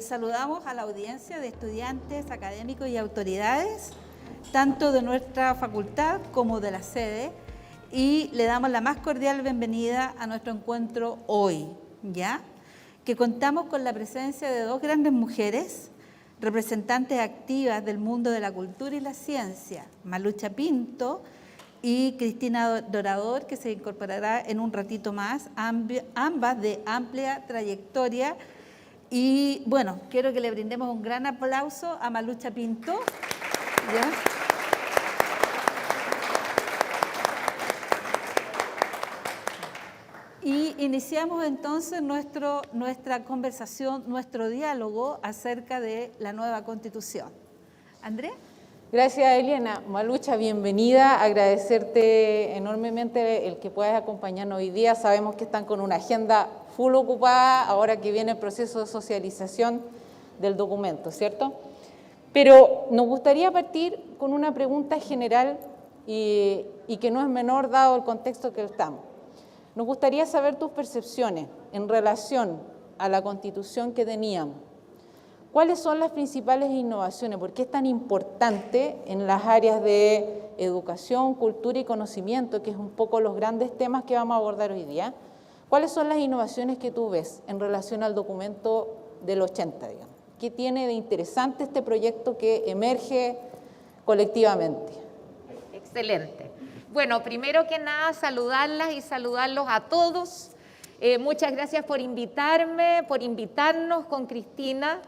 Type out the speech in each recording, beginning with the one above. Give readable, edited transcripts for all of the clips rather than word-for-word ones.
saludamos a la audiencia de estudiantes, académicos y autoridades, tanto de nuestra facultad como de la sede, y le damos la más cordial bienvenida a nuestro encuentro hoy, ¿ya? Que contamos con la presencia de dos grandes mujeres, representantes activas del mundo de la cultura y la ciencia, Malucha Pinto y Cristina Dorador, que se incorporará en un ratito más, ambas de amplia trayectoria. Y bueno, quiero que le brindemos un gran aplauso a Malucha Pinto. ¿Ya? Y iniciamos entonces nuestra conversación, nuestro diálogo acerca de la nueva Constitución. ¿Andrea? Gracias, Eliana. Malucha, bienvenida. Agradecerte enormemente el que puedas acompañarnos hoy día. Sabemos que están con una agenda full ocupada ahora que viene el proceso de socialización del documento, ¿cierto? Pero nos gustaría partir con una pregunta general y que no es menor dado el contexto que estamos. Nos gustaría saber tus percepciones en relación a la Constitución que teníamos. ¿Cuáles son las principales innovaciones? ¿Por qué es tan importante en las áreas de educación, cultura y conocimiento, que es un poco los grandes temas que vamos a abordar hoy día? ¿Cuáles son las innovaciones que tú ves en relación al documento del 80, digamos? ¿Qué tiene de interesante este proyecto que emerge colectivamente? Excelente. Bueno, primero que nada, saludarlas y saludarlos a todos. Muchas gracias por invitarme, por invitarnos con Cristina.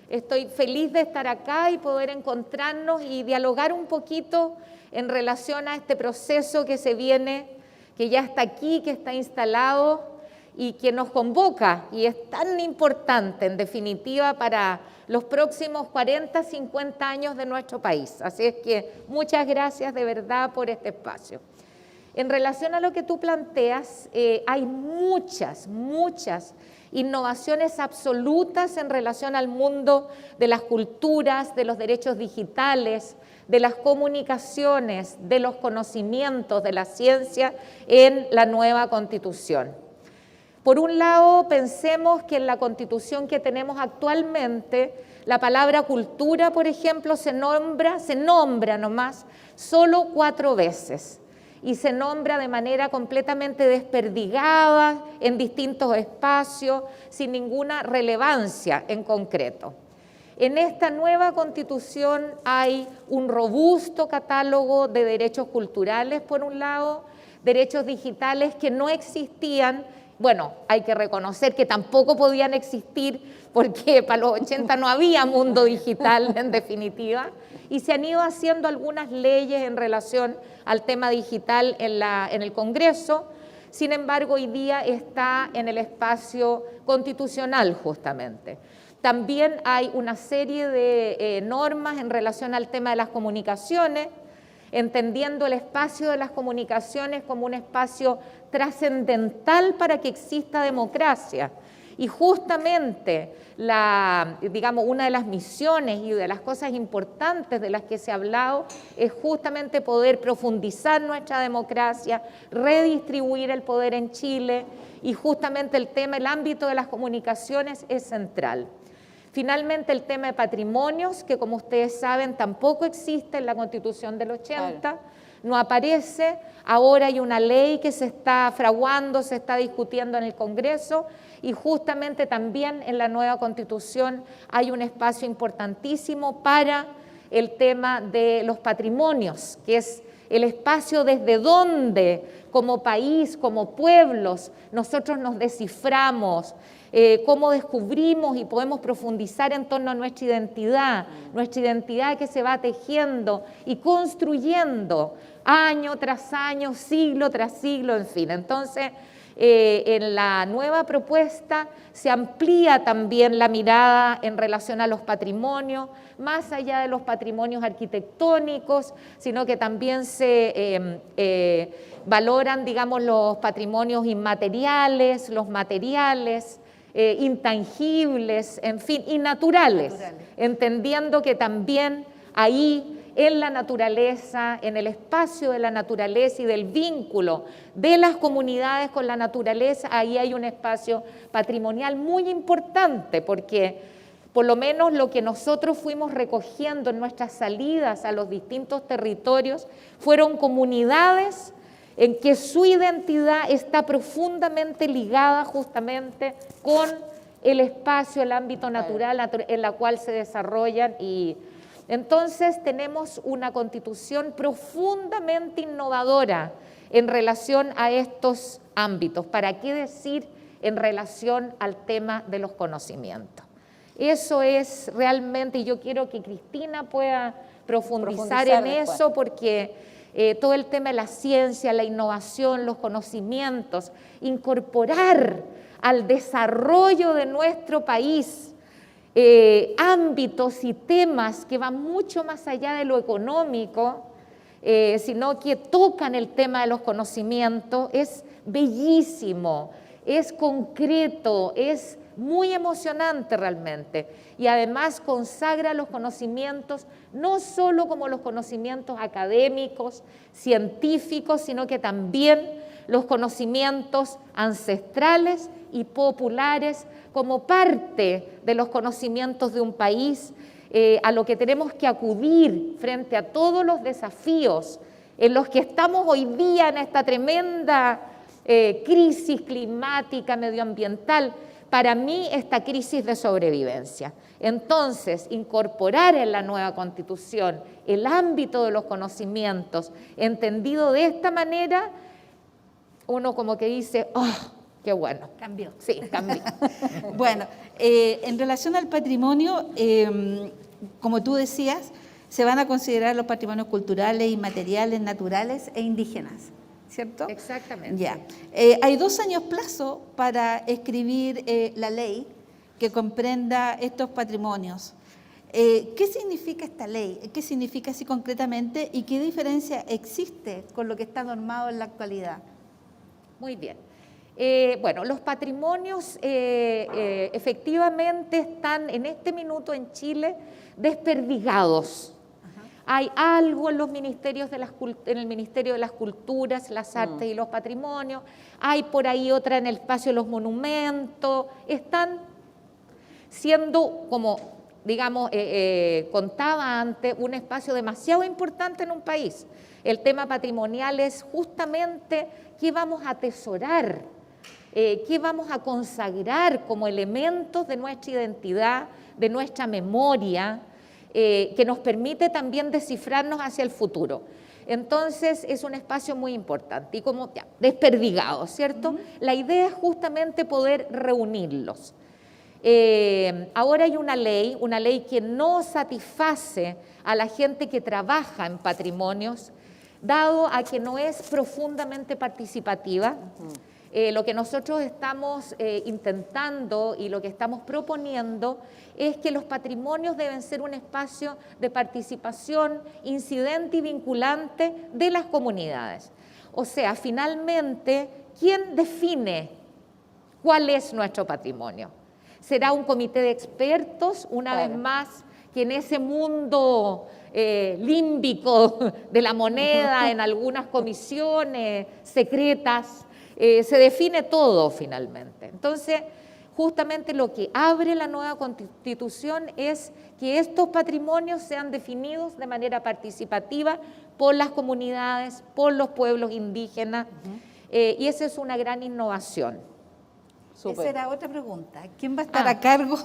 Estoy feliz de estar acá y poder encontrarnos y dialogar un poquito en relación a este proceso que se viene, que ya está aquí, que está instalado y que nos convoca y es tan importante, en definitiva, para los próximos 40, 50 años de nuestro país. Así es que muchas gracias de verdad por este espacio. En relación a lo que tú planteas, hay muchas innovaciones absolutas en relación al mundo de las culturas, de los derechos digitales, de las comunicaciones, de los conocimientos, de la ciencia en la nueva Constitución. Por un lado, pensemos que en la Constitución que tenemos actualmente, la palabra cultura, por ejemplo, se nombra nomás solo 4 veces. Y se nombra de manera completamente desperdigada en distintos espacios, sin ninguna relevancia en concreto. En esta nueva Constitución hay un robusto catálogo de derechos culturales, por un lado, derechos digitales que no existían. Bueno, hay que reconocer que tampoco podían existir porque para los 80 no había mundo digital, en definitiva, y se han ido haciendo algunas leyes en relación al tema digital en el Congreso. Sin embargo, hoy día está en el espacio constitucional justamente. También hay una serie de normas en relación al tema de las comunicaciones, entendiendo el espacio de las comunicaciones como un espacio trascendental para que exista democracia. Y justamente, una de las misiones y de las cosas importantes de las que se ha hablado es justamente poder profundizar nuestra democracia, redistribuir el poder en Chile, y justamente el ámbito de las comunicaciones es central. Finalmente, el tema de patrimonios, que como ustedes saben tampoco existe en la Constitución del 80, claro, no aparece. Ahora hay una ley que se está fraguando, se está discutiendo en el Congreso, y justamente también en la nueva Constitución hay un espacio importantísimo para el tema de los patrimonios, que es el espacio desde donde, como país, como pueblos, nosotros nos desciframos, cómo descubrimos y podemos profundizar en torno a nuestra identidad que se va tejiendo y construyendo año tras año, siglo tras siglo, en fin. Entonces, en la nueva propuesta se amplía también la mirada en relación a los patrimonios, más allá de los patrimonios arquitectónicos, sino que también se valoran, digamos, los patrimonios inmateriales, los materiales, intangibles, en fin, y naturales, entendiendo que también ahí en la naturaleza, en el espacio de la naturaleza y del vínculo de las comunidades con la naturaleza, ahí hay un espacio patrimonial muy importante, porque por lo menos lo que nosotros fuimos recogiendo en nuestras salidas a los distintos territorios, fueron comunidades en que su identidad está profundamente ligada justamente con el espacio, el ámbito natural en la cual se desarrollan. Y entonces tenemos una constitución profundamente innovadora en relación a estos ámbitos. ¿Para qué decir en relación al tema de los conocimientos? Eso es realmente, y yo quiero que Cristina pueda profundizar en después. eso, porque todo el tema de la ciencia, la innovación, los conocimientos, incorporar al desarrollo de nuestro país ámbitos y temas que van mucho más allá de lo económico, sino que tocan el tema de los conocimientos, es bellísimo, es concreto, es muy emocionante realmente, y además consagra los conocimientos no solo como los conocimientos académicos, científicos, sino que también los conocimientos ancestrales y populares como parte de los conocimientos de un país, a lo que tenemos que acudir frente a todos los desafíos en los que estamos hoy día en esta tremenda crisis climática, medioambiental. Para mí, esta crisis de sobrevivencia. Entonces, incorporar en la nueva Constitución el ámbito de los conocimientos, entendido de esta manera, uno como que dice, ¡oh, qué bueno! Cambió. Sí, cambió. Bueno, en relación al patrimonio, como tú decías, se van a considerar los patrimonios culturales, inmateriales, naturales e indígenas, ¿cierto? Exactamente. Ya. Hay 2 años plazo para escribir la ley que comprenda estos patrimonios. ¿Qué significa esta ley? ¿Qué significa así concretamente? ¿Y qué diferencia existe con lo que está normado en la actualidad? Muy bien. Bueno, los patrimonios efectivamente están en este minuto en Chile desperdigados. Hay algo en los ministerios en el Ministerio de las Culturas, las Artes y los Patrimonios, hay por ahí otra en el espacio de los monumentos, están siendo, como digamos, contaba antes, un espacio demasiado importante en un país. El tema patrimonial es justamente qué vamos a atesorar, qué vamos a consagrar como elementos de nuestra identidad, de nuestra memoria, que nos permite también descifrarnos hacia el futuro. Entonces es un espacio muy importante y como ya, desperdigado, ¿cierto? La idea es justamente poder reunirlos. Ahora hay una ley que no satisface a la gente que trabaja en patrimonios, dado a que no es profundamente participativa. Lo que nosotros estamos intentando y lo que estamos proponiendo es que los patrimonios deben ser un espacio de participación incidente y vinculante de las comunidades. O sea, finalmente, ¿quién define cuál es nuestro patrimonio? ¿Será un comité de expertos, una vez más, que en ese mundo límbico de la moneda, en algunas comisiones secretas, se define todo finalmente? Entonces, justamente lo que abre la nueva Constitución es que estos patrimonios sean definidos de manera participativa por las comunidades, por los pueblos indígenas, y esa es una gran innovación. Esa era otra pregunta. ¿Quién va a estar a cargo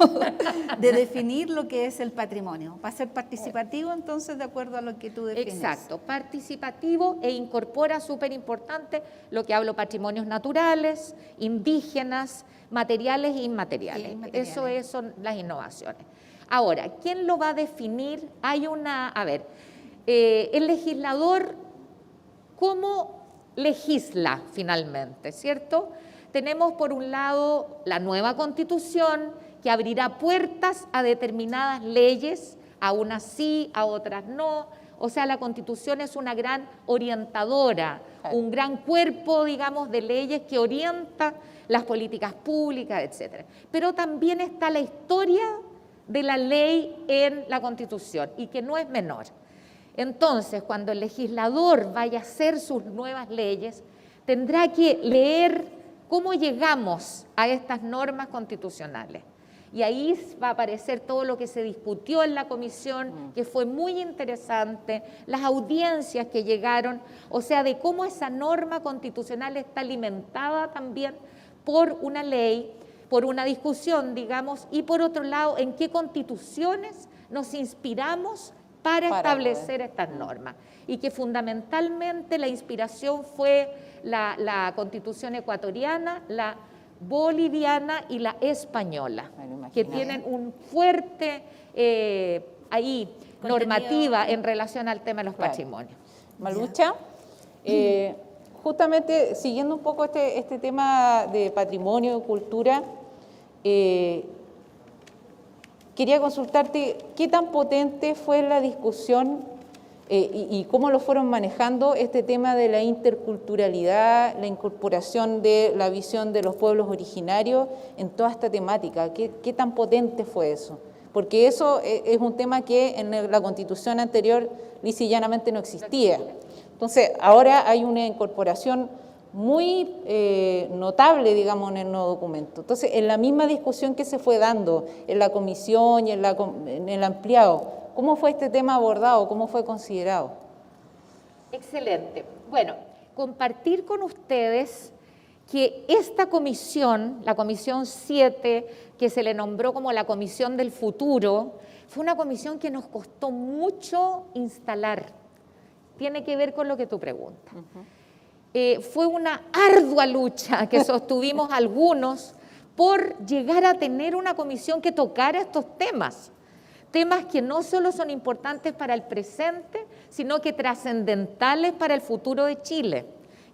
de definir lo que es el patrimonio? ¿Va a ser participativo entonces de acuerdo a lo que tú defines? Exacto, participativo e incorpora, súper importante, lo que hablo, patrimonios naturales, indígenas, materiales e inmateriales. Eso son las innovaciones. Ahora, ¿quién lo va a definir? Hay una, el legislador, ¿cómo legisla finalmente, cierto? Tenemos por un lado la nueva Constitución que abrirá puertas a determinadas leyes, a unas sí, a otras no. O sea, la Constitución es una gran orientadora, un gran cuerpo, digamos, de leyes que orienta las políticas públicas, etc. Pero también está la historia de la ley en la Constitución y que no es menor. Entonces, cuando el legislador vaya a hacer sus nuevas leyes, tendrá que leer cómo llegamos a estas normas constitucionales. y ahí va a aparecer todo lo que se discutió en la comisión, que fue muy interesante, las audiencias que llegaron, o sea, de cómo esa norma constitucional está alimentada también por una ley, por una discusión, digamos, y por otro lado, en qué constituciones nos inspiramos para establecer estas normas. Y que fundamentalmente la inspiración fue la Constitución ecuatoriana, la boliviana y la española, que tienen un fuerte normativa en relación al tema de los patrimonios. Malucha, justamente siguiendo un poco este tema de patrimonio y cultura, quería consultarte qué tan potente fue la discusión y cómo lo fueron manejando este tema de la interculturalidad, la incorporación de la visión de los pueblos originarios en toda esta temática. ¿Qué tan potente fue eso? Porque eso es un tema que en la Constitución anterior lisa y llanamente no existía. Entonces, ahora hay una incorporación muy notable, digamos, en el nuevo documento. Entonces, en la misma discusión que se fue dando en la comisión y en el ampliado, ¿cómo fue este tema abordado? ¿Cómo fue considerado? Excelente. Bueno, compartir con ustedes que esta comisión, la Comisión 7, que se le nombró como la Comisión del Futuro, fue una comisión que nos costó mucho instalar. Tiene que ver con lo que tú preguntas. Fue una ardua lucha que sostuvimos algunos por llegar a tener una comisión que tocara estos temas. Temas que no solo son importantes para el presente, sino que trascendentales para el futuro de Chile,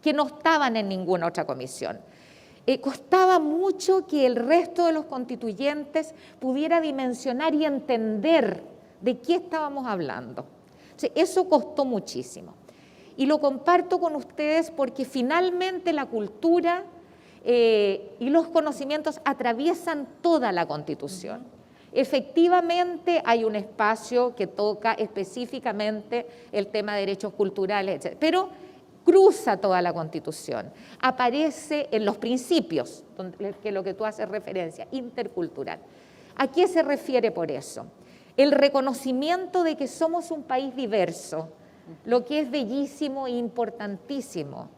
que no estaban en ninguna otra comisión. Costaba mucho que el resto de los constituyentes pudiera dimensionar y entender de qué estábamos hablando. O sea, eso costó muchísimo. Y lo comparto con ustedes porque finalmente la cultura y los conocimientos atraviesan toda la Constitución. Efectivamente hay un espacio que toca específicamente el tema de derechos culturales, etc., pero cruza toda la Constitución, aparece en los principios, que es lo que tú haces referencia, intercultural. ¿A qué se refiere por eso? El reconocimiento de que somos un país diverso, lo que es bellísimo e importantísimo.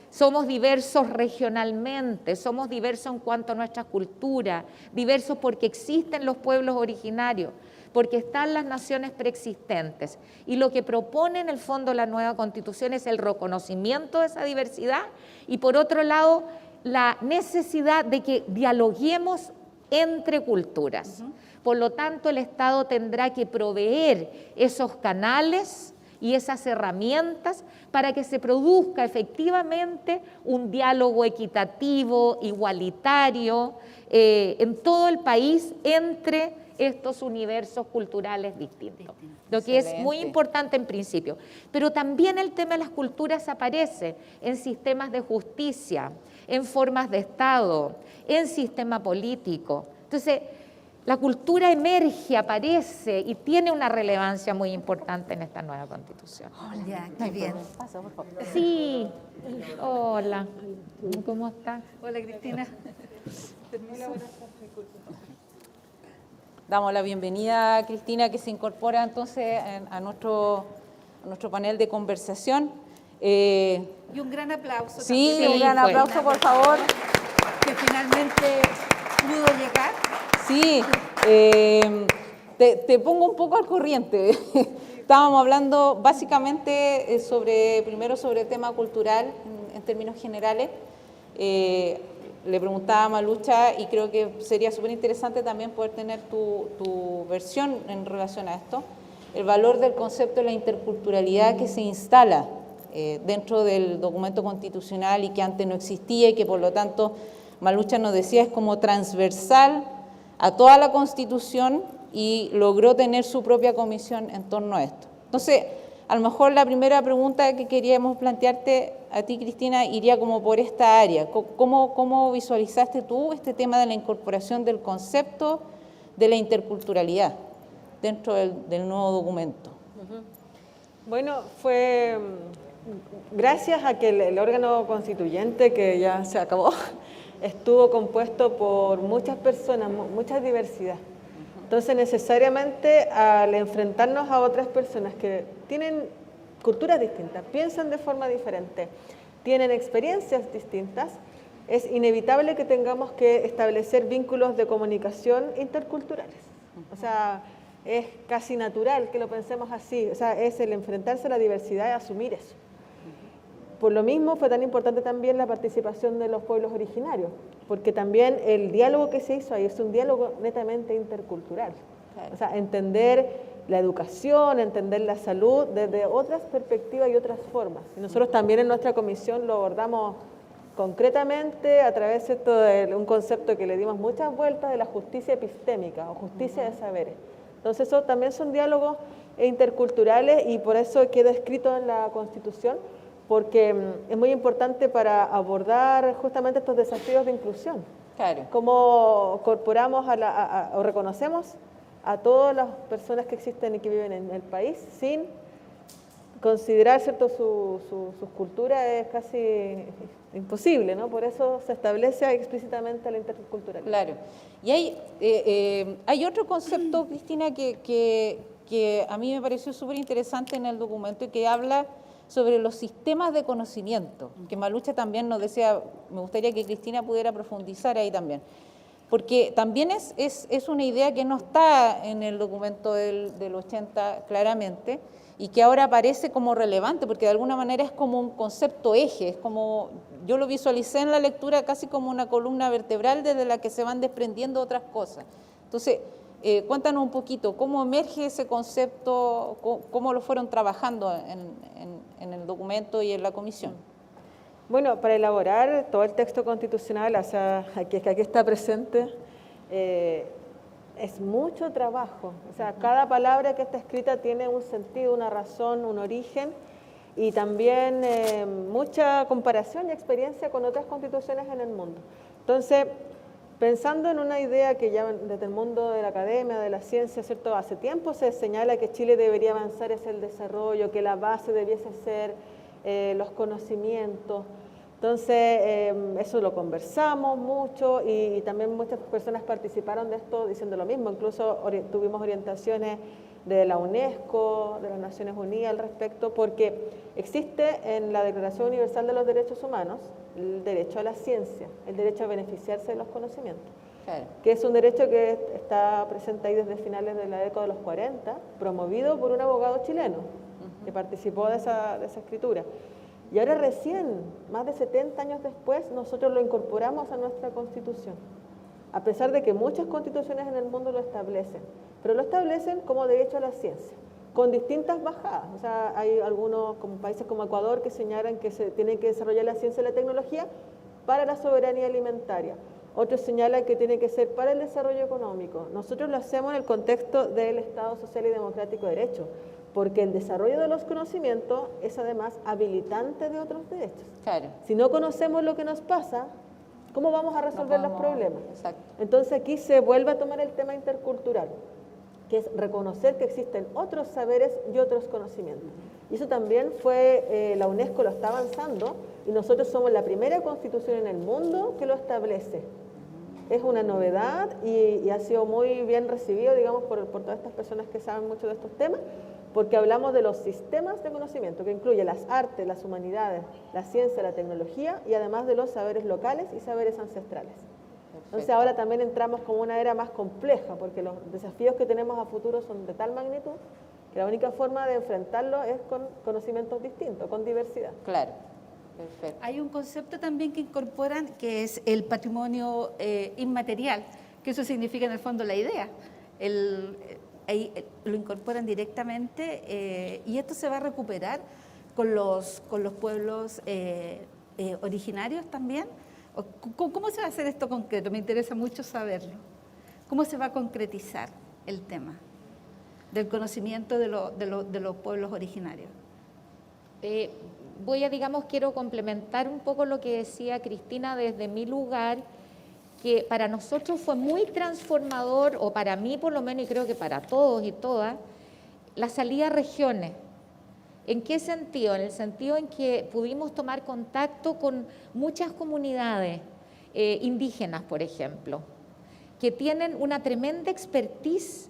Somos diversos regionalmente, somos diversos en cuanto a nuestras culturas, diversos porque existen los pueblos originarios, porque están las naciones preexistentes. Y lo que propone en el fondo la nueva Constitución es el reconocimiento de esa diversidad y por otro lado la necesidad de que dialoguemos entre culturas. Por lo tanto, el Estado tendrá que proveer esos canales y esas herramientas para que se produzca efectivamente un diálogo equitativo, igualitario, en todo el país entre estos universos culturales distintos. Lo que es muy importante en principio. Pero también el tema de las culturas aparece en sistemas de justicia, en formas de Estado, en sistema político. Entonces, la cultura emerge, aparece y tiene una relevancia muy importante en esta nueva Constitución. Ya, qué bien. Pasa, por favor. Sí, hola, ¿cómo estás? Hola, Cristina. Damos la bienvenida a Cristina, que se incorpora entonces a nuestro panel de conversación. Y un gran aplauso. Sí, también. un gran aplauso, por favor. Que finalmente pudo llegar. Sí, te pongo un poco al corriente. Estábamos hablando básicamente primero sobre el tema cultural en términos generales. Le preguntaba a Malucha y creo que sería súper interesante también poder tener tu versión en relación a esto. El valor del concepto de la interculturalidad que se instala dentro del documento constitucional y que antes no existía y que por lo tanto Malucha nos decía es como transversal a toda la Constitución y logró tener su propia comisión en torno a esto. Entonces, a lo mejor la primera pregunta que queríamos plantearte a ti, Cristina, iría como por esta área. ¿Cómo visualizaste tú este tema de la incorporación del concepto de la interculturalidad dentro del nuevo documento? Bueno, fue gracias a que el órgano constituyente, que ya se acabó, estuvo compuesto por muchas personas, mucha diversidad. Entonces, necesariamente, al enfrentarnos a otras personas que tienen culturas distintas, piensan de forma diferente, tienen experiencias distintas, es inevitable que tengamos que establecer vínculos de comunicación interculturales. O sea, es casi natural que lo pensemos así, o sea, es el enfrentarse a la diversidad y asumir eso. Por lo mismo fue tan importante también la participación de los pueblos originarios, porque también el diálogo que se hizo ahí es un diálogo netamente intercultural. Claro. O sea, entender la educación, entender la salud desde otras perspectivas y otras formas. Y nosotros también en nuestra comisión lo abordamos concretamente a través de un concepto que le dimos muchas vueltas de la justicia epistémica o justicia de saberes. Entonces, eso también son diálogos interculturales y por eso queda escrito en la Constitución, porque es muy importante para abordar justamente estos desafíos de inclusión. Claro. Cómo incorporamos o reconocemos a todas las personas que existen y que viven en el país sin considerar, ¿cierto?, sus culturas es casi imposible, ¿no? Por eso se establece explícitamente la interculturalidad. Claro. Y hay otro concepto, Cristina, que a mí me pareció súper interesante en el documento y que habla sobre los sistemas de conocimiento, que Malucha también nos decía, me gustaría que Cristina pudiera profundizar ahí también, porque también es una idea que no está en el documento del 80 claramente, y que ahora aparece como relevante, porque de alguna manera es como un concepto eje, es como, yo lo visualicé en la lectura casi como una columna vertebral desde la que se van desprendiendo otras cosas. Entonces, cuéntanos un poquito, ¿cómo emerge ese concepto, cómo lo fueron trabajando en el documento y en la comisión? Bueno, para elaborar todo el texto constitucional, o sea, que aquí está presente, es mucho trabajo. O sea, cada palabra que está escrita tiene un sentido, una razón, un origen y también mucha comparación y experiencia con otras constituciones en el mundo. Entonces, pensando en una idea que ya desde el mundo de la academia, de la ciencia, ¿cierto?, hace tiempo se señala que Chile debería avanzar hacia el desarrollo, que la base debiese ser los conocimientos. Entonces, eso lo conversamos mucho y también muchas personas participaron de esto diciendo lo mismo. Incluso tuvimos orientaciones de la UNESCO, de las Naciones Unidas al respecto, porque existe en la Declaración Universal de los Derechos Humanos el derecho a la ciencia, el derecho a beneficiarse de los conocimientos, claro, que es un derecho que está presente ahí desde finales de la década de los 40, promovido por un abogado chileno que participó de esa escritura. Y ahora recién, más de 70 años después, nosotros lo incorporamos a nuestra Constitución, a pesar de que muchas constituciones en el mundo lo establecen, pero lo establecen como derecho a la ciencia, con distintas bajadas. O sea, hay algunos como países como Ecuador que señalan que se tiene que desarrollar la ciencia y la tecnología para la soberanía alimentaria. Otros señalan que tiene que ser para el desarrollo económico. Nosotros lo hacemos en el contexto del Estado Social y Democrático de Derecho, porque el desarrollo de los conocimientos es además habilitante de otros derechos. Claro. Si no conocemos lo que nos pasa, ¿cómo vamos a resolver los problemas? Exacto. Entonces aquí se vuelve a tomar el tema intercultural, que es reconocer que existen otros saberes y otros conocimientos. Y eso también fue, la UNESCO lo está avanzando, y nosotros somos la primera constitución en el mundo que lo establece. Es una novedad y ha sido muy bien recibido, digamos, por todas estas personas que saben mucho de estos temas, porque hablamos de los sistemas de conocimiento, que incluye las artes, las humanidades, la ciencia, la tecnología, y además de los saberes locales y saberes ancestrales. Perfecto. Entonces ahora también entramos como una era más compleja, porque los desafíos que tenemos a futuro son de tal magnitud que la única forma de enfrentarlos es con conocimientos distintos, con diversidad. Claro. Perfecto. Hay un concepto también que incorporan, que es el patrimonio inmaterial, que eso significa en el fondo la idea. Ahí lo incorporan directamente y esto se va a recuperar con los pueblos originarios también. ¿Cómo se va a hacer esto concreto? Me interesa mucho saberlo. ¿Cómo se va a concretizar el tema del conocimiento de los pueblos originarios? Quiero complementar un poco lo que decía Cristina desde mi lugar, que para nosotros fue muy transformador, o para mí por lo menos, y creo que para todos y todas, la salida a regiones. ¿En qué sentido? En el sentido en que pudimos tomar contacto con muchas comunidades indígenas, por ejemplo, que tienen una tremenda expertise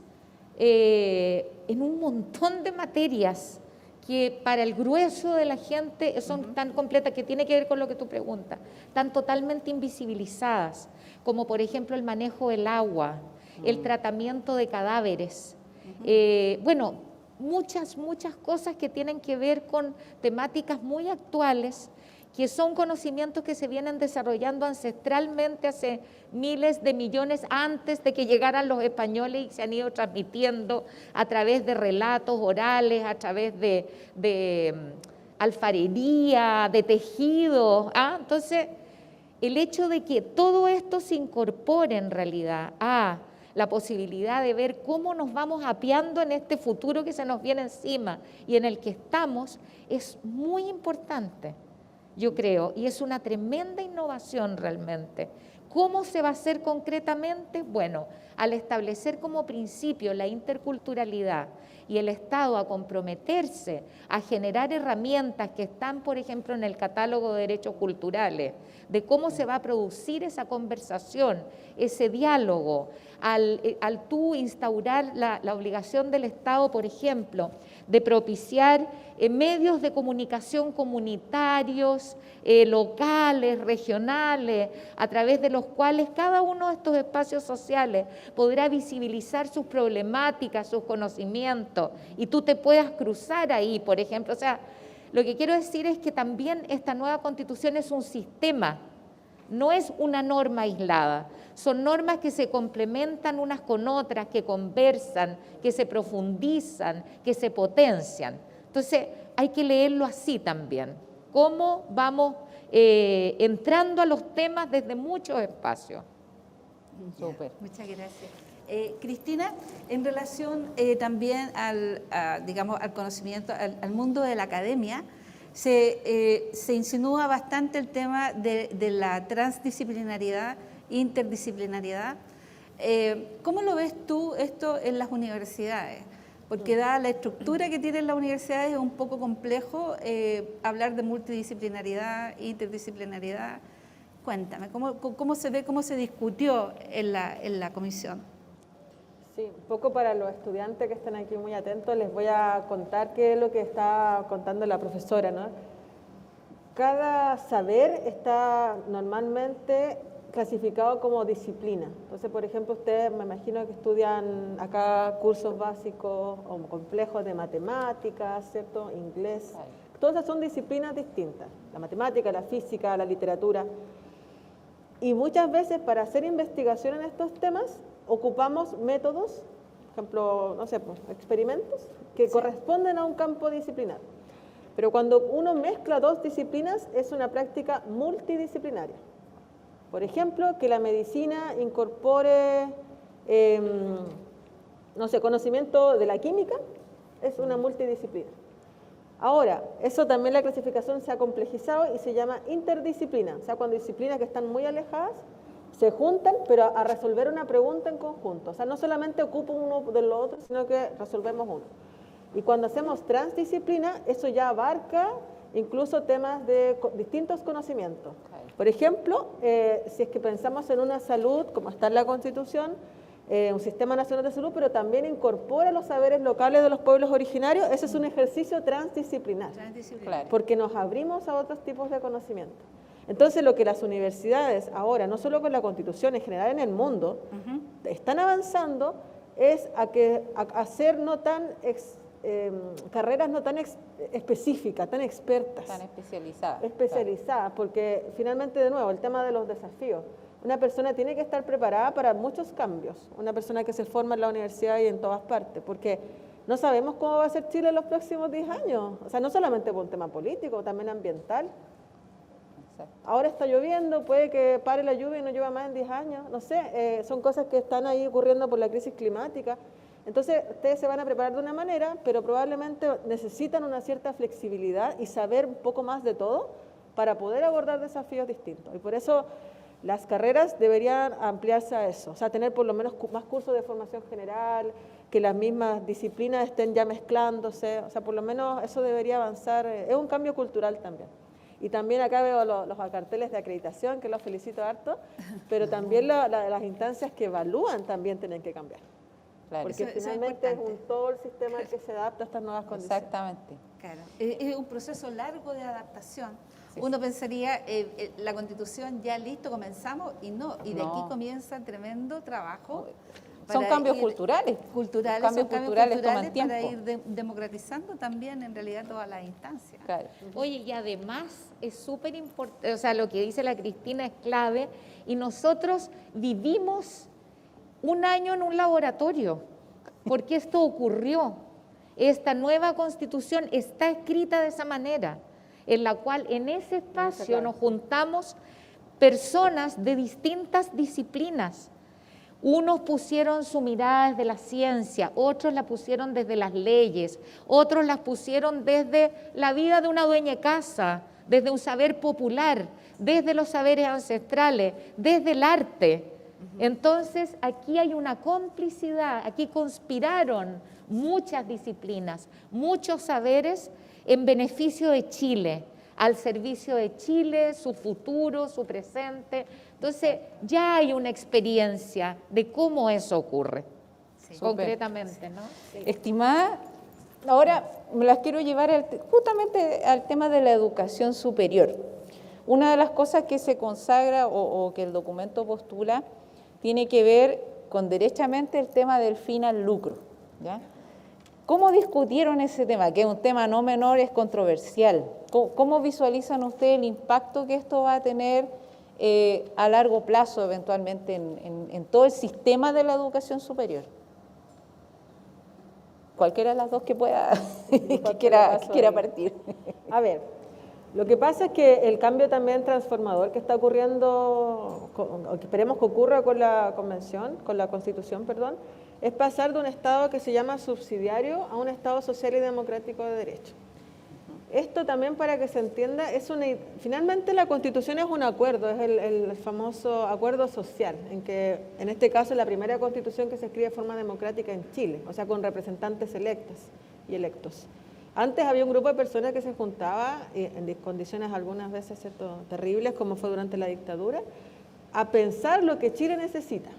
en un montón de materias que para el grueso de la gente son tan completas, que tiene que ver con lo que tú preguntas, tan totalmente invisibilizadas, como por ejemplo el manejo del agua, el tratamiento de cadáveres, bueno, muchas cosas que tienen que ver con temáticas muy actuales, que son conocimientos que se vienen desarrollando ancestralmente hace miles de millones antes de que llegaran los españoles y se han ido transmitiendo a través de relatos orales, a través de alfarería, de tejidos. Entonces, el hecho de que todo esto se incorpore en realidad a la posibilidad de ver cómo nos vamos apiando en este futuro que se nos viene encima y en el que estamos es muy importante, yo creo, y es una tremenda innovación realmente. ¿Cómo se va a hacer concretamente? Bueno, al establecer como principio la interculturalidad y el Estado a comprometerse a generar herramientas que están, por ejemplo, en el catálogo de derechos culturales, de cómo se va a producir esa conversación, ese diálogo, al tú instaurar la obligación del Estado, por ejemplo, de propiciar medios de comunicación comunitarios, locales, regionales, a través de los cuales cada uno de estos espacios sociales podrá visibilizar sus problemáticas, sus conocimientos, y tú te puedas cruzar ahí, por ejemplo. O sea, lo que quiero decir es que también esta nueva Constitución es un sistema, no es una norma aislada, son normas que se complementan unas con otras, que conversan, que se profundizan, que se potencian. Entonces, hay que leerlo así también, cómo vamos entrando a los temas desde muchos espacios. Súper. Muchas gracias. Cristina, en relación también digamos, al conocimiento, al mundo de la academia, se insinúa bastante el tema de la transdisciplinariedad, interdisciplinariedad. ¿Cómo lo ves tú esto en las universidades? Porque dada la estructura que tienen las universidades es un poco complejo hablar de multidisciplinariedad, interdisciplinariedad. Cuéntame, ¿cómo se ve, cómo se discutió en la comisión? Sí, un poco para los estudiantes que están aquí muy atentos, les voy a contar qué es lo que está contando la profesora, ¿no? Cada saber está normalmente clasificado como disciplina. Entonces, por ejemplo, ustedes me imagino que estudian acá cursos básicos o complejos de matemáticas, ¿cierto? Inglés. Todas esas son disciplinas distintas. La matemática, la física, la literatura. Y muchas veces para hacer investigación en estos temas ocupamos métodos, por ejemplo, no sé, pues, experimentos que corresponden a un campo disciplinar. Pero cuando uno mezcla dos disciplinas es una práctica multidisciplinaria. Por ejemplo, que la medicina incorpore, no sé, conocimiento de la química, es una multidisciplina. Ahora, eso también la clasificación se ha complejizado y se llama interdisciplina, o sea, cuando disciplinas que están muy alejadas se juntan, pero a resolver una pregunta en conjunto. O sea, no solamente ocupo uno de lo otro, sino que resolvemos uno. Y cuando hacemos transdisciplina, eso ya abarca incluso temas de distintos conocimientos. Por ejemplo, si es que pensamos en una salud, como está en la Constitución, un sistema nacional de salud, pero también incorpora los saberes locales de los pueblos originarios, ese es un ejercicio transdisciplinar, porque nos abrimos a otros tipos de conocimiento. Entonces, lo que las universidades ahora, no solo con la Constitución, en general en el mundo, están avanzando es a hacer no tan carreras no tan específicas, tan expertas. Tan especializadas. Especializadas, porque finalmente, de nuevo, el tema de los desafíos. Una persona tiene que estar preparada para muchos cambios, una persona que se forma en la universidad y en todas partes, porque no sabemos cómo va a ser Chile en los próximos 10 años, o sea, no solamente por un tema político, también ambiental. Ahora está lloviendo, puede que pare la lluvia y no llueva más en 10 años, no sé, son cosas que están ahí ocurriendo por la crisis climática. Entonces, ustedes se van a preparar de una manera, pero probablemente necesitan una cierta flexibilidad y saber un poco más de todo para poder abordar desafíos distintos. Y por eso las carreras deberían ampliarse a eso, o sea, tener por lo menos más cursos de formación general, que las mismas disciplinas estén ya mezclándose, o sea, por lo menos eso debería avanzar, es un cambio cultural también. Y también acá veo los carteles de acreditación, que los felicito harto, pero también las instancias que evalúan también tienen que cambiar. Claro. Porque Eso es finalmente es importante. todo el sistema que se adapta a estas nuevas condiciones. Exactamente. Claro, es un proceso largo de adaptación. Sí. Uno pensaría, la Constitución ya listo, comenzamos, y no, y de aquí No. comienza tremendo trabajo. Son para cambios ir- culturales. Culturales, Los son cambios culturales toman para tiempo. ir democratizando también en realidad todas las instancias. Claro. Oye, y además es súper importante, o sea, lo que dice la Cristina es clave, y nosotros vivimos un año en un laboratorio, porque esto ocurrió. Esta nueva Constitución está escrita de esa manera, en la cual en ese espacio nos juntamos personas de distintas disciplinas. Unos pusieron su mirada desde la ciencia, otros la pusieron desde las leyes, otros las pusieron desde la vida de una dueña de casa, desde un saber popular, desde los saberes ancestrales, desde el arte. Entonces, aquí hay una complicidad, aquí conspiraron muchas disciplinas, muchos saberes en beneficio de Chile, al servicio de Chile, su futuro, su presente. Entonces, ya hay una experiencia de cómo eso ocurre, concretamente, ¿no? Sí. Estimada, ahora me las quiero llevar justamente al tema de la educación superior. Una de las cosas que se consagra o que el documento postula tiene que ver con derechamente el tema del fin al lucro, ¿ya? ¿Cómo discutieron ese tema? Que es un tema no menor, es controversial. ¿Cómo visualizan ustedes el impacto que esto va a tener a largo plazo eventualmente en todo el sistema de la educación superior? Cualquiera de las dos que pueda, que quiera partir. A ver, lo que pasa es que el cambio también transformador que está ocurriendo, o que esperemos que ocurra con la convención, con la constitución, perdón, es pasar de un Estado que se llama subsidiario a un Estado social y democrático de derecho. Esto también, para que se entienda, finalmente la Constitución es un acuerdo, es el famoso acuerdo social, en que en este caso es la primera Constitución que se escribe de forma democrática en Chile, o sea, con representantes electas y electos. Antes había un grupo de personas que se juntaba en condiciones algunas veces, ¿cierto?, terribles, como fue durante la dictadura, a pensar lo que Chile necesita.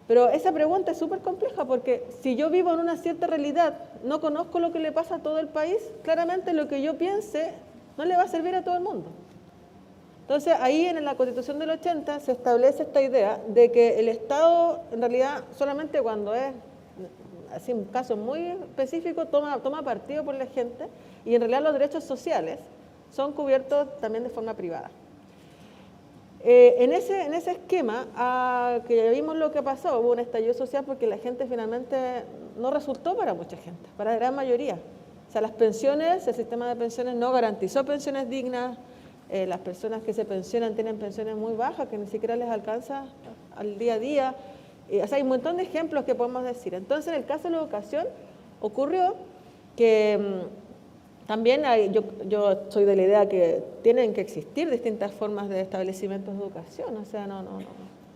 Pero esa pregunta es súper compleja, porque si yo vivo en una cierta realidad, no conozco lo que le pasa a todo el país, claramente lo que yo piense no le va a servir a todo el mundo. Entonces ahí en la Constitución del 80 se establece esta idea de que el Estado en realidad solamente cuando es así un caso muy específico toma partido por la gente, y en realidad los derechos sociales son cubiertos también de forma privada. En ese esquema, que ya vimos lo que pasó, hubo un estallido social porque la gente finalmente no resultó para mucha gente, para la gran mayoría. O sea, las pensiones, el sistema de pensiones no garantizó pensiones dignas, las personas que se pensionan tienen pensiones muy bajas que ni siquiera les alcanza al día a día. O sea, hay un montón de ejemplos que podemos decir. Entonces, en el caso de la educación, ocurrió que también yo soy de la idea que tienen que existir distintas formas de establecimientos de educación. O sea, no.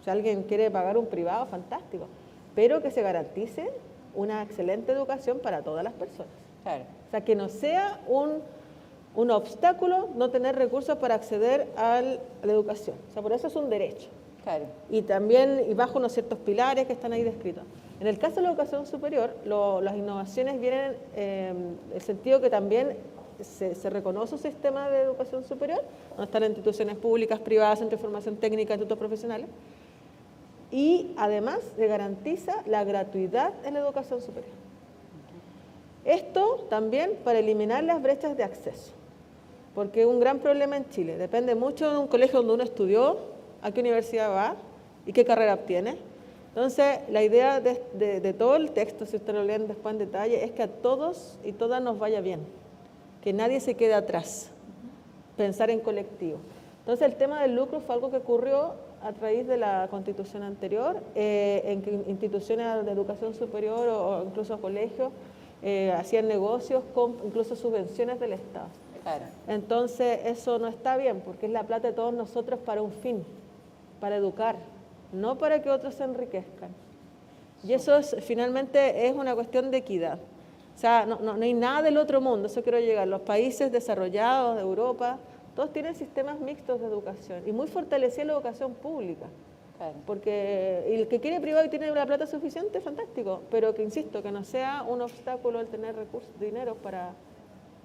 Si alguien quiere pagar un privado, fantástico. Pero que se garantice una excelente educación para todas las personas. Claro. O sea, que no sea un obstáculo no tener recursos para acceder a la educación. O sea, por eso es un derecho. Claro. Y también bajo unos ciertos pilares que están ahí descritos. En el caso de la educación superior, las innovaciones vienen en el sentido que también se reconoce un sistema de educación superior, donde están instituciones públicas, privadas, centros de formación técnica, institutos profesionales, y además se garantiza la gratuidad en la educación superior. Esto también para eliminar las brechas de acceso, porque es un gran problema en Chile. Depende mucho de un colegio donde uno estudió, a qué universidad va y qué carrera obtiene. Entonces, la idea de todo el texto, si ustedes lo leen después en detalle, es que a todos y todas nos vaya bien, que nadie se quede atrás, pensar en colectivo. Entonces, el tema del lucro fue algo que ocurrió a raíz de la constitución anterior, en que instituciones de educación superior o incluso colegios hacían negocios con incluso subvenciones del Estado. Claro. Entonces, eso no está bien, porque es la plata de todos nosotros para un fin, para educar, no para que otros se enriquezcan. Y eso finalmente es una cuestión de equidad. O sea, no hay nada del otro mundo, eso quiero llegar. Los países desarrollados de Europa, todos tienen sistemas mixtos de educación y muy fortalecida la educación pública. Claro. Porque el que quiere privado y tiene la plata suficiente, fantástico, pero que insisto, que no sea un obstáculo el tener recursos, dinero para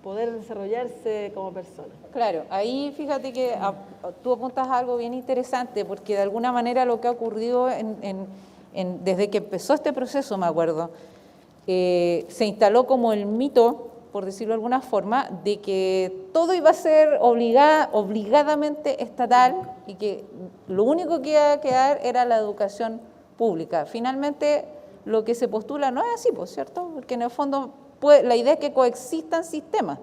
poder desarrollarse como persona. Claro, ahí fíjate que tú apuntas a algo bien interesante, porque de alguna manera lo que ha ocurrido desde que empezó este proceso, me acuerdo, se instaló como el mito, por decirlo de alguna forma, de que todo iba a ser obligadamente estatal y que lo único que iba a quedar era la educación pública. Finalmente, lo que se postula no es así, ¿pues, cierto? Porque en el fondo la idea es que coexistan sistemas,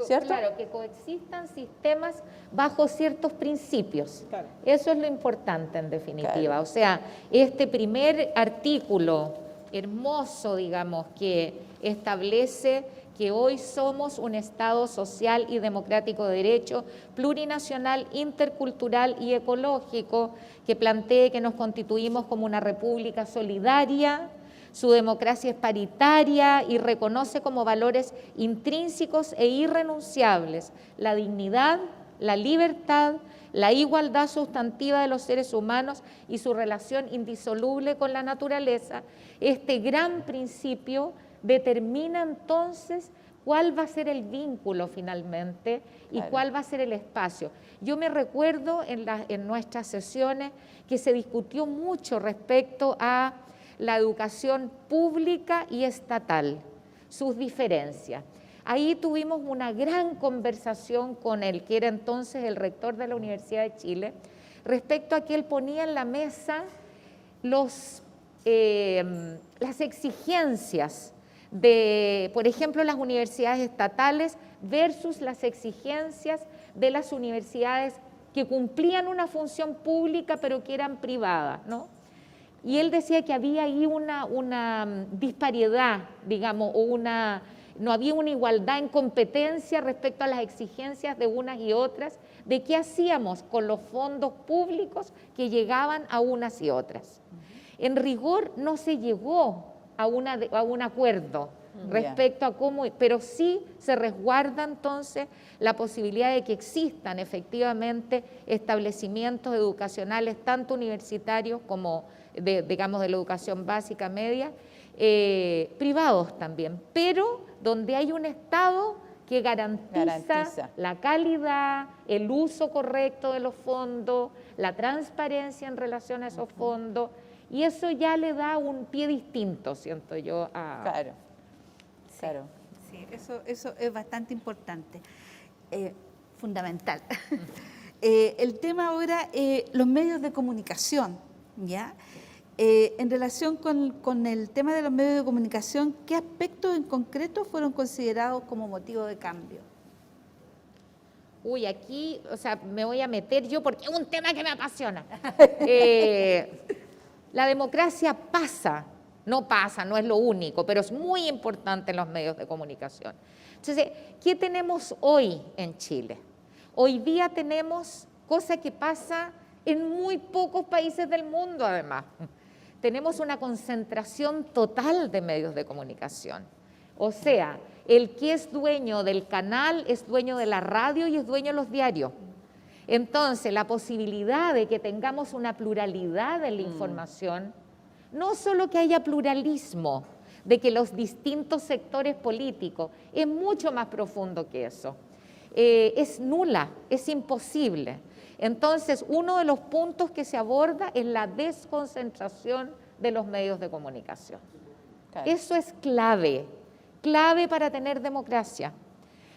¿cierto? Claro, que coexistan sistemas bajo ciertos principios. Claro. Eso es lo importante en definitiva. Claro. O sea, este primer artículo hermoso, digamos, que establece que hoy somos un Estado social y democrático de derecho, plurinacional, intercultural y ecológico, que plantee que nos constituimos como una república solidaria, su democracia es paritaria y reconoce como valores intrínsecos e irrenunciables la dignidad, la libertad, la igualdad sustantiva de los seres humanos y su relación indisoluble con la naturaleza. Este gran principio determina entonces cuál va a ser el vínculo finalmente y Claro. cuál va a ser el espacio. Yo me recuerdo en nuestras sesiones que se discutió mucho respecto a la educación pública y estatal, sus diferencias. Ahí tuvimos una gran conversación con el que era entonces el rector de la Universidad de Chile, respecto a que él ponía en la mesa las exigencias de, por ejemplo, las universidades estatales versus las exigencias de las universidades que cumplían una función pública pero que eran privadas, ¿no? Y él decía que había ahí una disparidad, digamos, o no había una igualdad en competencia respecto a las exigencias de unas y otras, de qué hacíamos con los fondos públicos que llegaban a unas y otras. En rigor no se llegó a un acuerdo respecto a cómo, pero sí se resguarda entonces la posibilidad de que existan efectivamente establecimientos educacionales, tanto universitarios como digamos de la educación básica media, privados también, pero donde hay un Estado que garantiza la calidad, el uso correcto de los fondos, la transparencia en relación a esos fondos, y eso ya le da un pie distinto, siento yo, a... Claro, Sí, claro. sí, eso es bastante importante, fundamental. El tema ahora, los medios de comunicación, ¿ya? En relación con el tema de los medios de comunicación, ¿qué aspectos en concreto fueron considerados como motivo de cambio? Uy, aquí, o sea, me voy a meter yo porque es un tema que me apasiona. La democracia no es lo único, pero es muy importante en los medios de comunicación. Entonces, ¿qué tenemos hoy en Chile? Hoy día tenemos cosa que pasa en muy pocos países del mundo, además. Tenemos una concentración total de medios de comunicación. O sea, el que es dueño del canal es dueño de la radio y es dueño de los diarios. Entonces, la posibilidad de que tengamos una pluralidad en la información, no solo que haya pluralismo, de que los distintos sectores políticos, es mucho más profundo que eso. Es nula, es imposible. Entonces, uno de los puntos que se aborda es la desconcentración de los medios de comunicación. Claro. Eso es clave para tener democracia.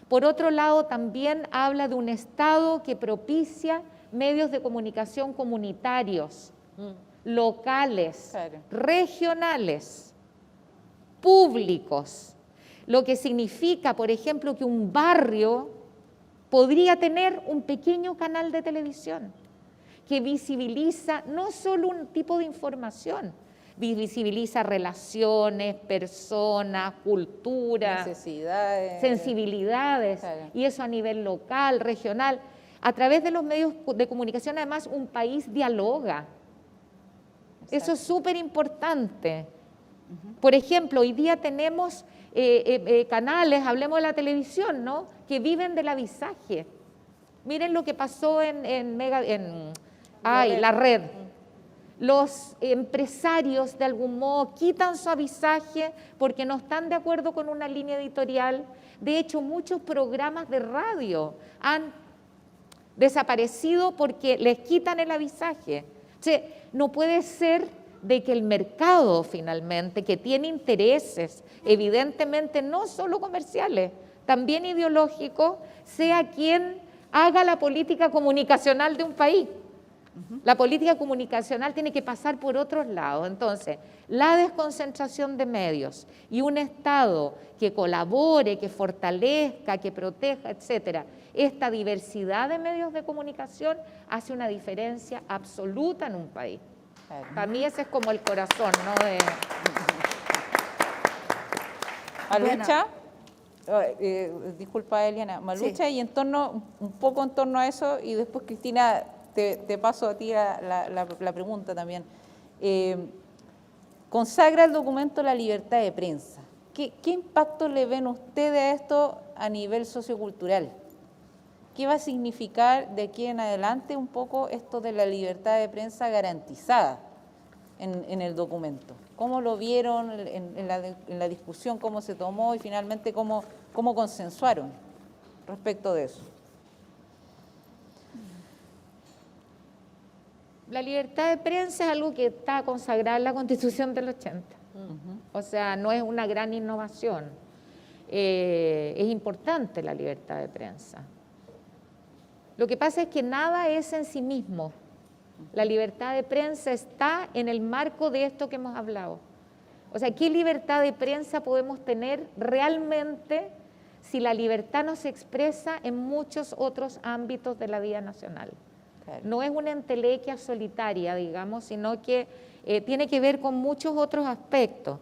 Por otro lado, también habla de un Estado que propicia medios de comunicación comunitarios, locales, Claro. regionales, públicos, lo que significa, por ejemplo, que un barrio podría tener un pequeño canal de televisión que visibiliza no solo un tipo de información, visibiliza relaciones, personas, cultura, Necesidades. sensibilidades, Claro. y eso a nivel local, regional. A través de los medios de comunicación, además, un país dialoga. Eso es súper importante. Por ejemplo, hoy día tenemos canales, hablemos de la televisión, ¿no?, que viven del avisaje. Miren lo que pasó en la red. Los empresarios de algún modo quitan su avisaje porque no están de acuerdo con una línea editorial. De hecho, muchos programas de radio han desaparecido porque les quitan el avisaje. O sea, no puede ser de que el mercado finalmente, que tiene intereses evidentemente no solo comerciales, también ideológicos, sea quien haga la política comunicacional de un país. La política comunicacional tiene que pasar por otros lados. Entonces, la desconcentración de medios y un Estado que colabore, que fortalezca, que proteja, etcétera, esta diversidad de medios de comunicación hace una diferencia absoluta en un país. Para mí ese es como el corazón, ¿no? Malucha, disculpa Eliana, Malucha, Sí. y un poco en torno a eso, y después Cristina, te paso a ti la pregunta también. Consagra el documento la libertad de prensa. ¿Qué impacto le ven ustedes a esto a nivel sociocultural? ¿Qué va a significar de aquí en adelante un poco esto de la libertad de prensa garantizada en el documento? ¿Cómo lo vieron en la discusión, cómo se tomó y finalmente cómo consensuaron respecto de eso? La libertad de prensa es algo que está consagrada en la Constitución del 80. O sea, no es una gran innovación. Es importante la libertad de prensa. Lo que pasa es que nada es en sí mismo. La libertad de prensa está en el marco de esto que hemos hablado. O sea, ¿qué libertad de prensa podemos tener realmente si la libertad no se expresa en muchos otros ámbitos de la vida nacional? Claro. No es una entelequia solitaria, digamos, sino que tiene que ver con muchos otros aspectos.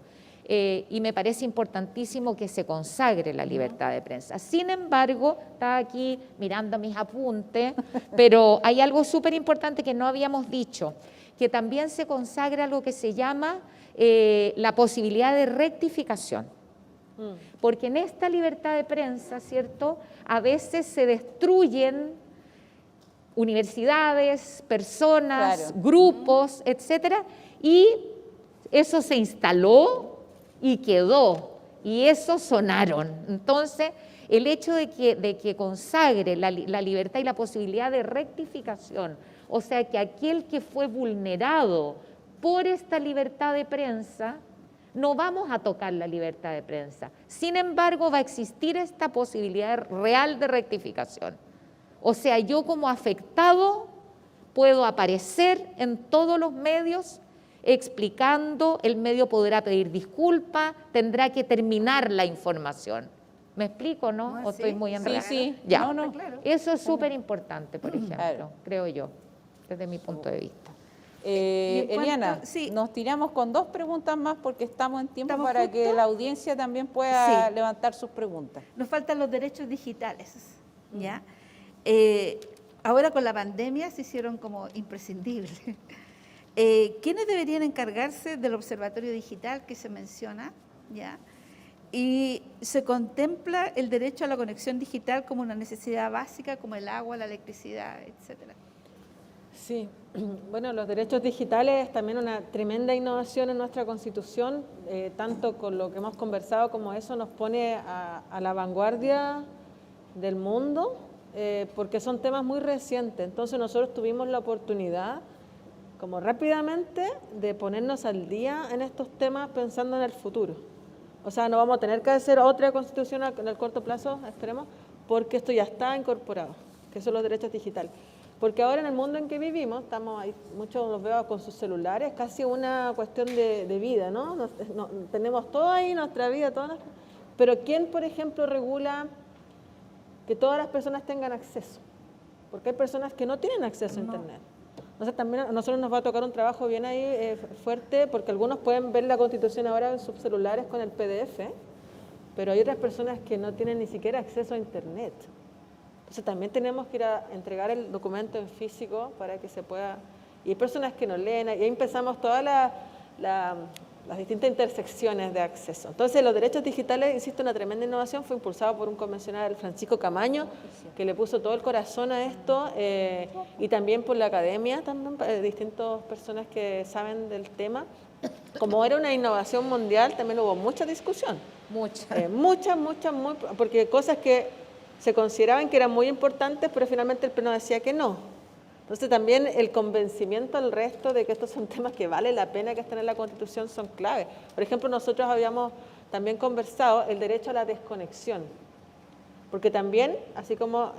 Y me parece importantísimo que se consagre la libertad de prensa. Sin embargo, estaba aquí mirando mis apuntes, pero hay algo súper importante que no habíamos dicho, que también se consagra lo que se llama la posibilidad de rectificación. Porque en esta libertad de prensa, ¿cierto?, a veces se destruyen universidades, personas, claro, grupos, etcétera, y eso se instaló y quedó, y eso sonaron. Entonces, el hecho de que consagre la libertad y la posibilidad de rectificación, o sea, que aquel que fue vulnerado por esta libertad de prensa, no vamos a tocar la libertad de prensa. Sin embargo, va a existir esta posibilidad real de rectificación. O sea, yo como afectado puedo aparecer en todos los medios explicando, el medio podrá pedir disculpas, tendrá que terminar la información. ¿Me explico, no? ¿O estoy muy enredada? Sí, ya. No. Eso es súper importante, por ejemplo, creo yo, desde mi punto de vista. Eliana, sí, nos tiramos con 2 preguntas más porque estamos en tiempo ¿Estamos para justo? que la audiencia también pueda Sí. levantar sus preguntas. Nos faltan los derechos digitales, ¿ya? Ahora con la pandemia se hicieron como imprescindibles. ¿Quiénes deberían encargarse del observatorio digital que se menciona? ¿Ya? Y se contempla el derecho a la conexión digital como una necesidad básica, como el agua, la electricidad, etcétera. Sí, bueno, los derechos digitales es también una tremenda innovación en nuestra Constitución, tanto con lo que hemos conversado como eso nos pone a la vanguardia del mundo, porque son temas muy recientes. Entonces nosotros tuvimos la oportunidad, como rápidamente, de ponernos al día en estos temas pensando en el futuro. O sea, no vamos a tener que hacer otra Constitución en el corto plazo, esperemos, porque esto ya está incorporado, que son los derechos digitales. Porque ahora en el mundo en que vivimos, estamos ahí, muchos los veo con sus celulares, casi una cuestión de vida, ¿no? Tenemos todo ahí, nuestra vida, pero ¿quién, por ejemplo, regula que todas las personas tengan acceso? Porque hay personas que no tienen acceso a Internet. Entonces también a nosotros nos va a tocar un trabajo bien ahí fuerte, porque algunos pueden ver la Constitución ahora en sus celulares con el PDF, pero hay otras personas que no tienen ni siquiera acceso a Internet. Entonces también tenemos que ir a entregar el documento en físico para que se pueda... Y hay personas que no leen, y ahí empezamos toda las distintas intersecciones de acceso. Entonces, los derechos digitales, insisto, una tremenda innovación, fue impulsado por un convencional, Francisco Camaño, que le puso todo el corazón a esto, y también por la academia, también distintas personas que saben del tema. Como era una innovación mundial, también hubo mucha discusión. Mucha, porque cosas que se consideraban que eran muy importantes, pero finalmente el Pleno decía que no. Entonces también el convencimiento al resto de que estos son temas que vale la pena que estén en la Constitución son clave. Por ejemplo, nosotros habíamos también conversado el derecho a la desconexión, porque también, así como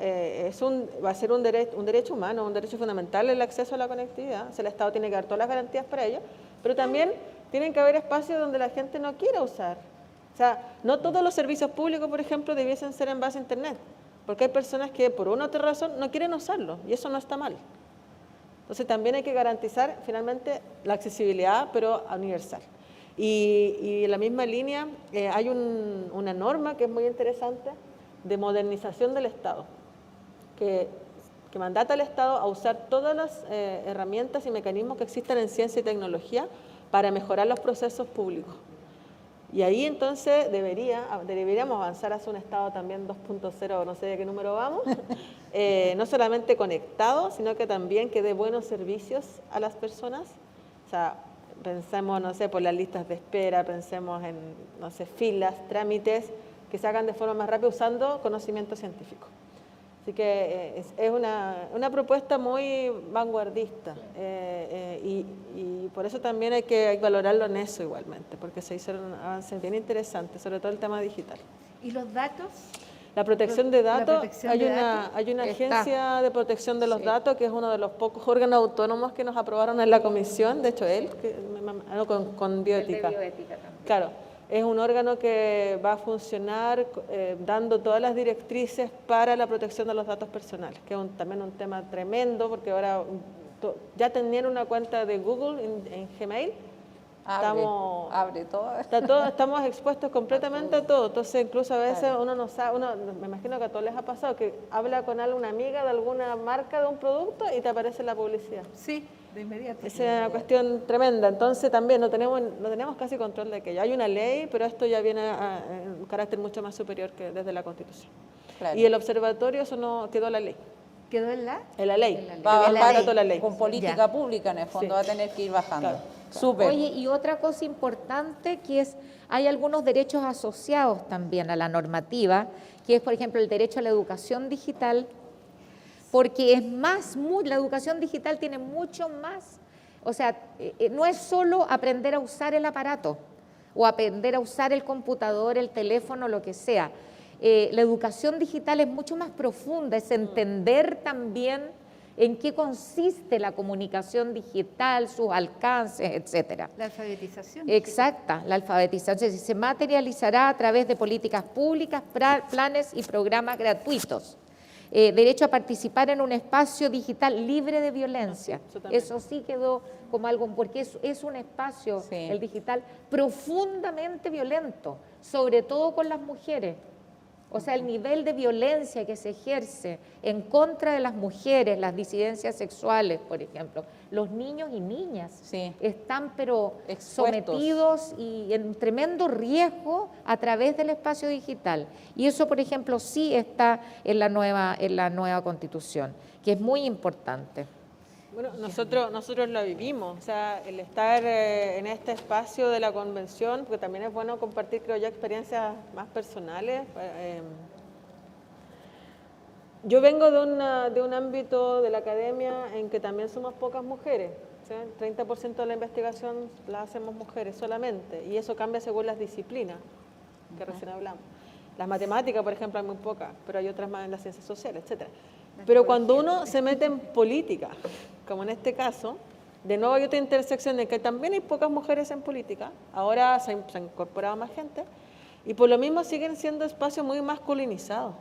va a ser un derecho humano, un derecho fundamental el acceso a la conectividad, o sea, el Estado tiene que dar todas las garantías para ello, pero también tienen que haber espacios donde la gente no quiera usar. O sea, no todos los servicios públicos, por ejemplo, debiesen ser en base a Internet, porque hay personas que por una u otra razón no quieren usarlo, y eso no está mal. Entonces también hay que garantizar finalmente la accesibilidad, pero universal. Y en la misma línea hay una norma que es muy interesante de modernización del Estado, que mandata al Estado a usar todas las herramientas y mecanismos que existan en ciencia y tecnología para mejorar los procesos públicos. Y ahí entonces deberíamos avanzar hacia un Estado también 2.0, no sé de qué número vamos, no solamente conectado, sino que también que dé buenos servicios a las personas. O sea, pensemos, no sé, por las listas de espera, pensemos en, no sé, filas, trámites, que se hagan de forma más rápida usando conocimiento científico. Así que es una propuesta muy vanguardista y por eso también hay que valorarlo en eso igualmente, porque se hicieron avances bien interesantes, sobre todo el tema digital. ¿Y los datos? La protección de datos, hay una Está. agencia de protección de los datos que es uno de los pocos órganos autónomos que nos aprobaron en la comisión, de hecho él, con bioética. El de bioética también. Claro. Es un órgano que va a funcionar dando todas las directrices para la protección de los datos personales, que es también un tema tremendo, porque ahora ya tenían una cuenta de Google en Gmail, Abre todo. estamos expuestos completamente a todo. Entonces incluso a veces uno no sabe, me imagino que a todos les ha pasado, que habla con una amiga de alguna marca de un producto y te aparece la publicidad. Sí, de inmediato. Esa es una cuestión tremenda, entonces también no tenemos casi control de aquello. Hay una ley, pero esto ya viene a un carácter mucho más superior que desde la Constitución. Claro. Y el observatorio, eso no quedó en la ley. ¿Quedó en la? En la ley. Va a la bajar ley. La ley. con política Ya. pública en el fondo, Sí. va a tener que ir bajando. Claro. Súper. Oye, y otra cosa importante que es, hay algunos derechos asociados también a la normativa, que es, por ejemplo, el derecho a la educación digital, porque es la educación digital tiene mucho más, o sea, no es solo aprender a usar el aparato o aprender a usar el computador, el teléfono, lo que sea. La educación digital es mucho más profunda, es entender también en qué consiste la comunicación digital, sus alcances, etcétera. La alfabetización. Exacta, la alfabetización se materializará a través de políticas públicas, planes y programas gratuitos. Derecho a participar en un espacio digital libre de violencia. Eso sí quedó como algo, porque es un espacio, Sí. el digital, profundamente violento, sobre todo con las mujeres. O sea, el nivel de violencia que se ejerce en contra de las mujeres, las disidencias sexuales, por ejemplo, los niños y niñas Sí. están pero Expuestos. sometidos y en tremendo riesgo a través del espacio digital. Y eso, por ejemplo, sí está en la nueva Constitución, que es muy importante. Bueno, nosotros lo vivimos, o sea, el estar en este espacio de la convención, porque también es bueno compartir, creo yo, experiencias más personales. Yo vengo de un ámbito de la academia en que también somos pocas mujeres, ¿sí? 30% de la investigación la hacemos mujeres solamente, y eso cambia según las disciplinas que recién hablamos. Las matemáticas, por ejemplo, hay muy pocas, pero hay otras más en las ciencias sociales, etcétera. Pero cuando uno se mete en política, como en este caso, de nuevo hay otra intersección en que también hay pocas mujeres en política, ahora se ha incorporado más gente, y por lo mismo siguen siendo espacios muy masculinizados,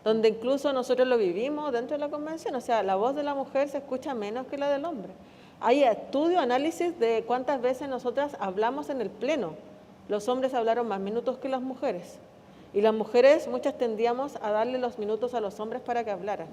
donde incluso nosotros lo vivimos dentro de la convención, o sea, la voz de la mujer se escucha menos que la del hombre. Hay estudio, análisis de cuántas veces nosotras hablamos en el pleno. Los hombres hablaron más minutos que las mujeres. Y las mujeres, muchas tendíamos a darle los minutos a los hombres para que hablaran.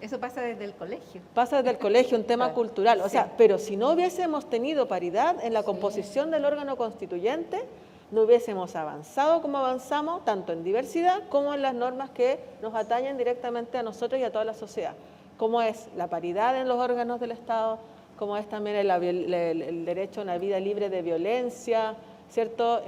Eso pasa desde el colegio. Pasa desde el colegio, un tema Claro. cultural. O Sí. sea, pero si no hubiésemos tenido paridad en la composición del órgano constituyente, no hubiésemos avanzado como avanzamos, tanto en diversidad como en las normas que nos atañen directamente a nosotros y a toda la sociedad, como es la paridad en los órganos del Estado, como es también el derecho a una vida libre de violencia, ¿cierto?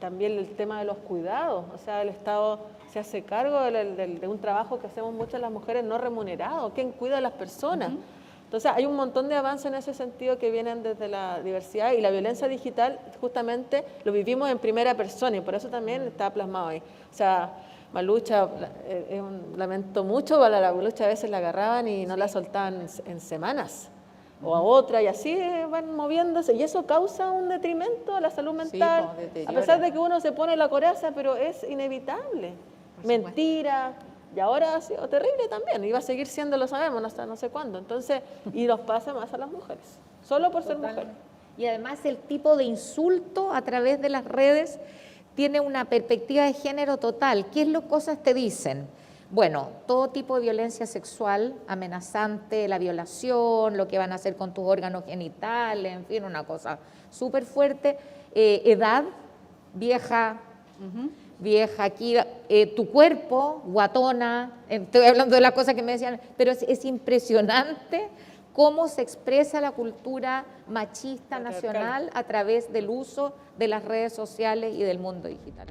También el tema de los cuidados, o sea, el Estado se hace cargo de un trabajo que hacemos muchas las mujeres no remunerado. ¿Quién cuida a las personas? Entonces hay un montón de avances en ese sentido que vienen desde la diversidad, y la violencia digital justamente lo vivimos en primera persona y por eso también está plasmado ahí. O sea, Malucha, lamento mucho, a la Malucha a veces la agarraban y no la soltaban en semanas, o a otra, y así van moviéndose, y eso causa un detrimento a la salud mental, pues, a deteriora. pesar de que uno se pone la coraza, pero es inevitable. Mentira, y ahora ha sido terrible también, y va a seguir siendo, lo sabemos, hasta no sé cuándo. Entonces, y nos pasa más a las mujeres, solo por ser mujeres. Y además el tipo de insulto a través de las redes tiene una perspectiva de género total. ¿Qué cosas te dicen? Bueno, todo tipo de violencia sexual, amenazante, la violación, lo que van a hacer con tus órganos genitales, en fin, una cosa súper fuerte. Edad, vieja, vieja, aquí, tu cuerpo, guatona, estoy hablando de las cosas que me decían, pero es impresionante cómo se expresa la cultura machista nacional a través del uso de las redes sociales y del mundo digital.